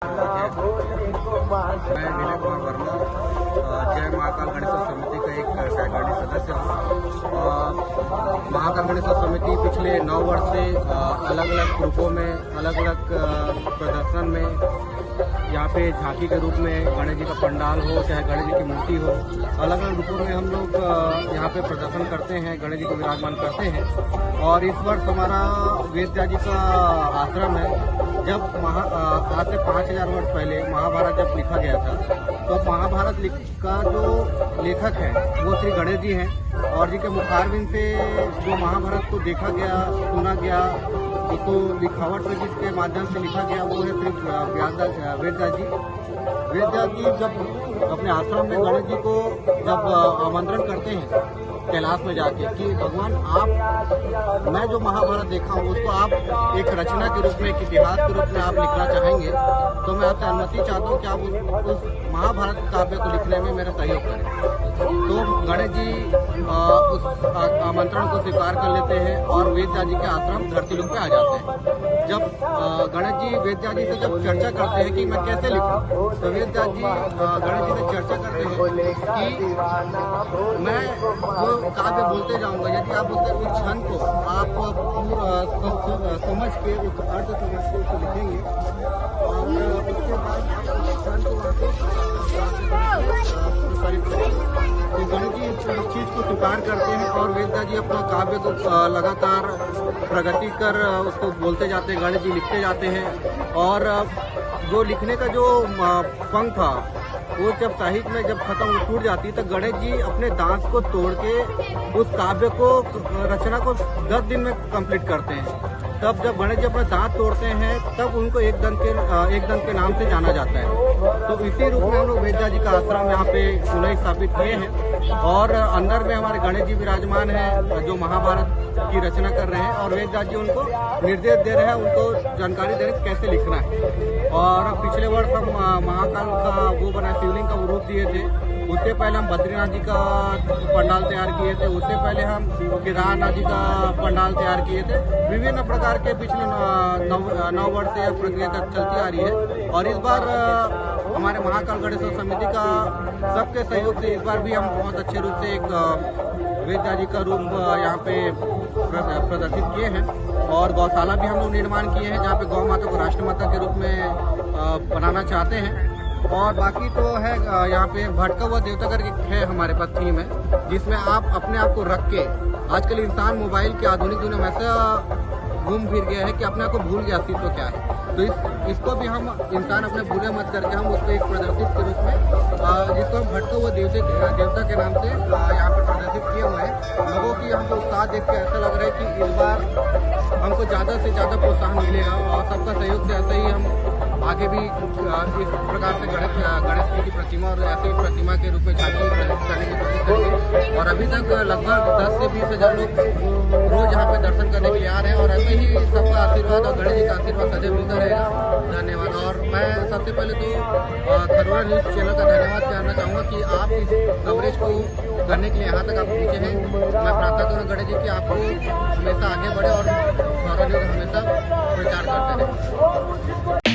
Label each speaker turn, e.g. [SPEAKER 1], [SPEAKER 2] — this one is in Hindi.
[SPEAKER 1] मैं विनय कुमार वर्मा जय महाकाल गणेश समिति का एक सहकारी सदस्य हूँ। महाकाल गणेश समिति पिछले 9 वर्ष से अलग अलग ग्रुपों में अलग अलग प्रदर्शन में यहाँ पे झांकी के रूप में गणेश जी का पंडाल हो चाहे गणेश जी की मूर्ति हो, अलग अलग रूपों में हम लोग यहाँ पे प्रदर्शन करते हैं, गणेश जी को विराजमान करते हैं। और इस वर्ष हमारा वेद जी का आश्रम है। जब आज से 5000 वर्ष पहले महाभारत जब लिखा गया था, तो महाभारत का जो लेखक है वो श्री गणेश जी हैं। और जी के मुखारबिंद से जो महाभारत को देखा गया, सुना गया, उसको लिखावट में जिसके माध्यम से लिखा गया वो है श्री वेदव्यास जी। वेदव्यास जी जब अपने आश्रम में गणेश जी को जब आमंत्रण करते हैं कैलाश में जाके कि भगवान आप, मैं जो महाभारत देखा हूँ उसको आप एक रचना के रूप में, एक इतिहास के रूप में आप लिखना चाहेंगे, तो मैं आपसे अनुमति चाहता हूँ कि आप उस महाभारत काव्य को लिखने में मेरा सहयोग करें। तो गणेश जी उस आमंत्रण को स्वीकार कर लेते हैं और वेदव्यास जी के आश्रम धरती लोक पे आ जाते हैं। जब गणेश जी वेदव्यास जी से जब चर्चा करते हैं कि मैं कैसे लिखूं, तो वेदव्यास जी गणेश जी से चर्चा करते हैं कि मैं वो काव्य बोलते जाऊंगा, यदि आप उसके उस क्षण को आप समझ के उस अर्थ समझ के उसको लिखेंगे और उसके बाद उस क्षण को तो गणेश जी इस चीज को स्वीकार करते हैं और वेदव्यास जी अपना काव्य को लगातार प्रगति कर उसको बोलते जाते हैं, गणेश जी लिखते जाते हैं। और जो लिखने का जो पंख था वो जब साहित्य में जब खत्म टूट जाती तो गणेश जी अपने दांत को तोड़ के उस काव्य को, रचना को 10 दिन में कंप्लीट करते हैं। तब जब गणेश जी अपना दांत तोड़ते हैं तब उनको एक दंत के नाम से जाना जाता है। तो इसी रूप में हम लोग वेदव्यास जी का आश्रम यहाँ पे पुनः स्थापित किए हैं और अंदर में हमारे गणेश जी विराजमान हैं जो महाभारत की रचना कर रहे हैं और वेदव्यास जी उनको निर्देश दे रहे हैं, उनको जानकारी दे रहे हैं कैसे लिखना है। और पिछले वर्ष हम महाकाल का वो बना शिवलिंग का रूप दिए थे, उससे पहले हम बद्रीनाथ जी का पंडाल तैयार किए थे, उससे पहले हम केदारनाथ जी का पंडाल तैयार किए थे। विभिन्न प्रकार के पिछले 9 वर्ष से प्रक्रिया चलती आ रही है। और इस बार हमारे महाकाल गणेश समिति का सबके सहयोग से इस बार भी हम बहुत अच्छे रूप से एक वेदव्यास जी का रूप यहाँ पे प्रदर्शित किए हैं। और गौशाला भी हम लोग निर्माण किए हैं जहाँ पे गौ माता को राष्ट्रमाता के रूप में बनाना चाहते हैं। और बाकी तो है यहाँ पे भटका हुआ देवता करके है हमारे पास थीम है, जिसमें आप अपने आप को रख के, आजकल इंसान मोबाइल की आधुनिक दुनिया में ऐसा घूम फिर गया है कि अपने आप को भूल गया अस्तित्व क्या है। तो इसको भी हम इंसान अपने भूले मत करके हम उसको एक प्रदर्शित के रूप में जिसको हम भटका हुआ देवता के नाम से यहाँ पे प्रदर्शित किए हुए हैं। लोगों की हमको उत्साह देख के ऐसा लग रहा है कि इस बार हमको ज़्यादा से ज़्यादा प्रोत्साहन मिलेगा और सबका सहयोग से ऐसे ही हम आगे भी इस प्रकार से गणेश जी की प्रतिमा और ऐसे ही प्रतिमा के रूप में झांकी प्रदर्शित करने की कोशिश करेंगे। और अभी तक लगभग 10 से 20 हज़ार लोग रोज यहाँ पे दर्शन करने के लिए आ रहे हैं और ऐसे ही सबका आशीर्वाद और गणेश जी का आशीर्वाद सदैव मिलता रहेगा। धन्यवाद। और मैं सबसे पहले तो खरोरा न्यूज़ चैनल का धन्यवाद करना चाहूँगा कि आप इस कवरेज को करने के लिए यहाँ तक आप पहुँचे हैं। मैं प्रार्थना करूँगा गणेश जी कि आपको हमेशा आगे बढ़े और खरोरा न्यूज़ हमेशा प्रचार करते रहें।